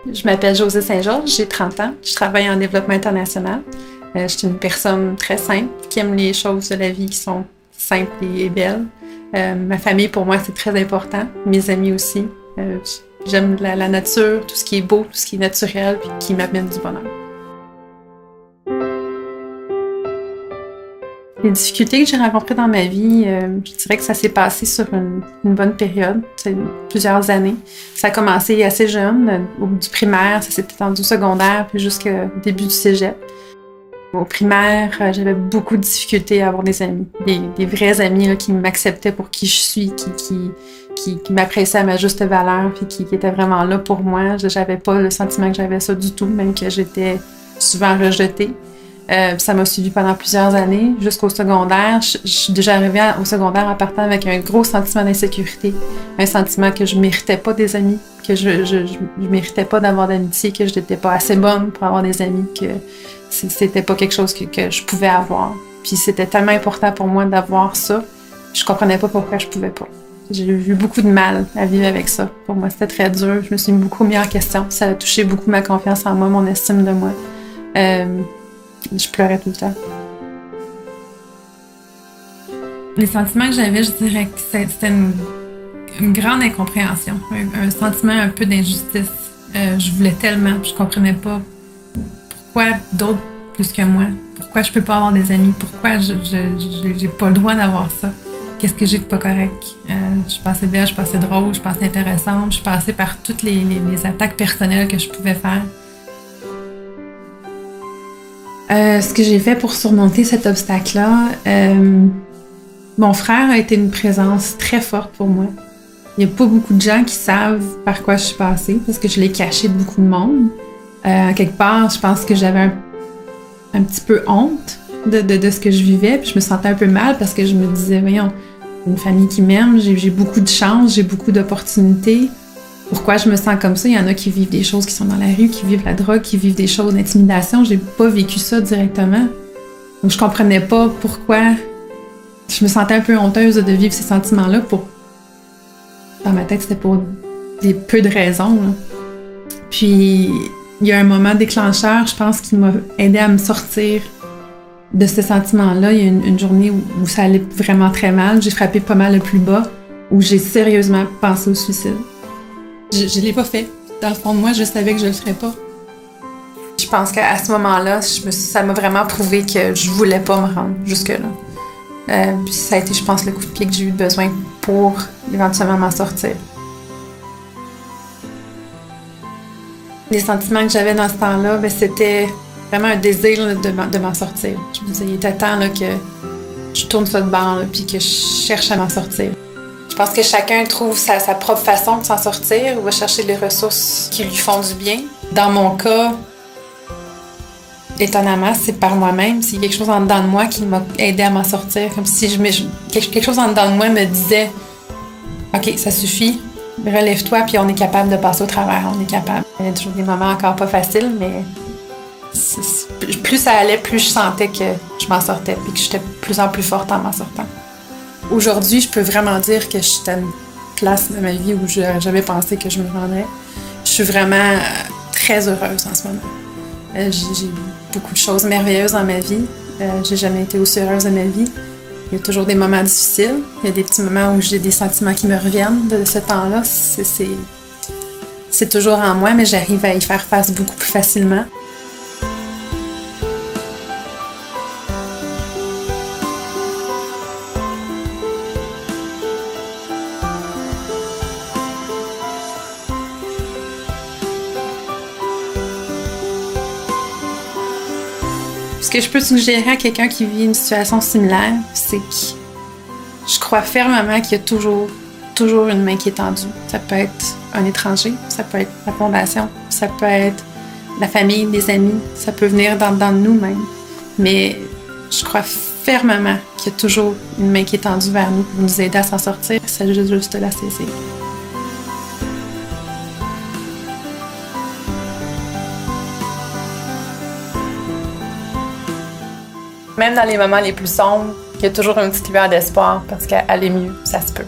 Je m'appelle Josée Saint-Georges, j'ai 30 ans, je travaille en développement international. Je suis une personne très simple, qui aime les choses de la vie qui sont simples et belles. Ma famille, pour moi, c'est très important. Mes amis aussi. J'aime la nature, tout ce qui est beau, tout ce qui est naturel, puis qui m'amène du bonheur. Les difficultés que j'ai rencontrées dans ma vie, je dirais que ça s'est passé sur une bonne période, plusieurs années. Ça a commencé assez jeune, du primaire, ça s'est étendu au secondaire, puis jusqu'au début du cégep. Au primaire, j'avais beaucoup de difficultés à avoir des amis, des vrais amis là, qui m'acceptaient pour qui je suis, qui m'appréciaient à ma juste valeur, puis qui étaient vraiment là pour moi. J'avais pas le sentiment que j'avais ça du tout, même que j'étais souvent rejetée. Ça m'a suivi pendant plusieurs années, jusqu'au secondaire. Je suis déjà arrivée au secondaire en partant avec un gros sentiment d'insécurité, un sentiment que je méritais pas des amis, que je méritais pas d'avoir d'amitié, que je n'étais pas assez bonne pour avoir des amis, que c'était pas quelque chose que je pouvais avoir. Puis c'était tellement important pour moi d'avoir ça, je comprenais pas pourquoi je pouvais pas. J'ai eu beaucoup de mal à vivre avec ça. Pour moi, c'était très dur. Je me suis beaucoup mis en question. Ça a touché beaucoup ma confiance en moi, mon estime de moi. Je pleurais tout le temps. Les sentiments que j'avais, je dirais que c'était une grande incompréhension, un sentiment un peu d'injustice. Je voulais tellement, je comprenais pas pourquoi d'autres plus que moi, pourquoi je peux pas avoir des amis, pourquoi j'ai pas le droit d'avoir ça. Qu'est-ce que j'ai de pas correct? Je passais belle, je passais drôle, je passais intéressante, je passais par toutes les attaques personnelles que je pouvais faire. Ce que j'ai fait pour surmonter cet obstacle-là, mon frère a été une présence très forte pour moi. Il n'y a pas beaucoup de gens qui savent par quoi je suis passée, parce que je l'ai caché de beaucoup de monde. Quelque part, je pense que j'avais un petit peu honte de ce que je vivais, puis je me sentais un peu mal parce que je me disais, voyons, une famille qui m'aime, j'ai beaucoup de chance, j'ai beaucoup d'opportunités. Pourquoi je me sens comme ça? Il y en a qui vivent des choses qui sont dans la rue, qui vivent la drogue, qui vivent des choses d'intimidation. J'ai pas vécu ça directement. Donc je comprenais pas pourquoi je me sentais un peu honteuse de vivre ces sentiments-là. Dans ma tête, c'était pour des peu de raisons. Là. Puis il y a un moment déclencheur, je pense, qui m'a aidé à me sortir de ces sentiments-là. Il y a une journée où ça allait vraiment très mal. J'ai frappé pas mal le plus bas, où j'ai sérieusement pensé au suicide. Je l'ai pas fait. Dans le fond de moi, je savais que je le ferais pas. Je pense qu'à ce moment-là, ça m'a vraiment prouvé que je voulais pas me rendre jusque-là. Puis ça a été, je pense, le coup de pied que j'ai eu besoin pour éventuellement m'en sortir. Les sentiments que j'avais dans ce temps-là, ben, c'était vraiment un désir là, de m'en sortir. Je me disais, il était temps là, que je tourne ça de bord, là, puis que je cherche à m'en sortir. Je pense que chacun trouve sa propre façon de s'en sortir ou va chercher les ressources qui lui font du bien. Dans mon cas, étonnamment, c'est par moi-même. C'est quelque chose en dedans de moi qui m'a aidé à m'en sortir. Comme si quelque chose en dedans de moi me disait « OK, ça suffit, relève-toi, puis on est capable de passer au travers, on est capable. » Il y a toujours des moments encore pas faciles, mais plus ça allait, plus je sentais que je m'en sortais, puis que j'étais de plus en plus forte en m'en sortant. Aujourd'hui, je peux vraiment dire que je suis à une place de ma vie où j'avais pensé que je me rendrais. Je suis vraiment très heureuse en ce moment. J'ai beaucoup de choses merveilleuses dans ma vie. J'ai jamais été aussi heureuse de ma vie. Il y a toujours des moments difficiles. Il y a des petits moments où j'ai des sentiments qui me reviennent de ce temps-là. C'est toujours en moi, mais j'arrive à y faire face beaucoup plus facilement. Ce que je peux suggérer à quelqu'un qui vit une situation similaire, c'est que je crois fermement qu'il y a toujours une main qui est tendue. Ça peut être un étranger, ça peut être la fondation, ça peut être la famille, des amis, ça peut venir dans nous-mêmes. Mais je crois fermement qu'il y a toujours une main qui est tendue vers nous pour nous aider à s'en sortir. Il s'agit juste de la saisir. Même dans les moments les plus sombres, il y a toujours une petite lueur d'espoir parce qu'aller mieux, ça se peut.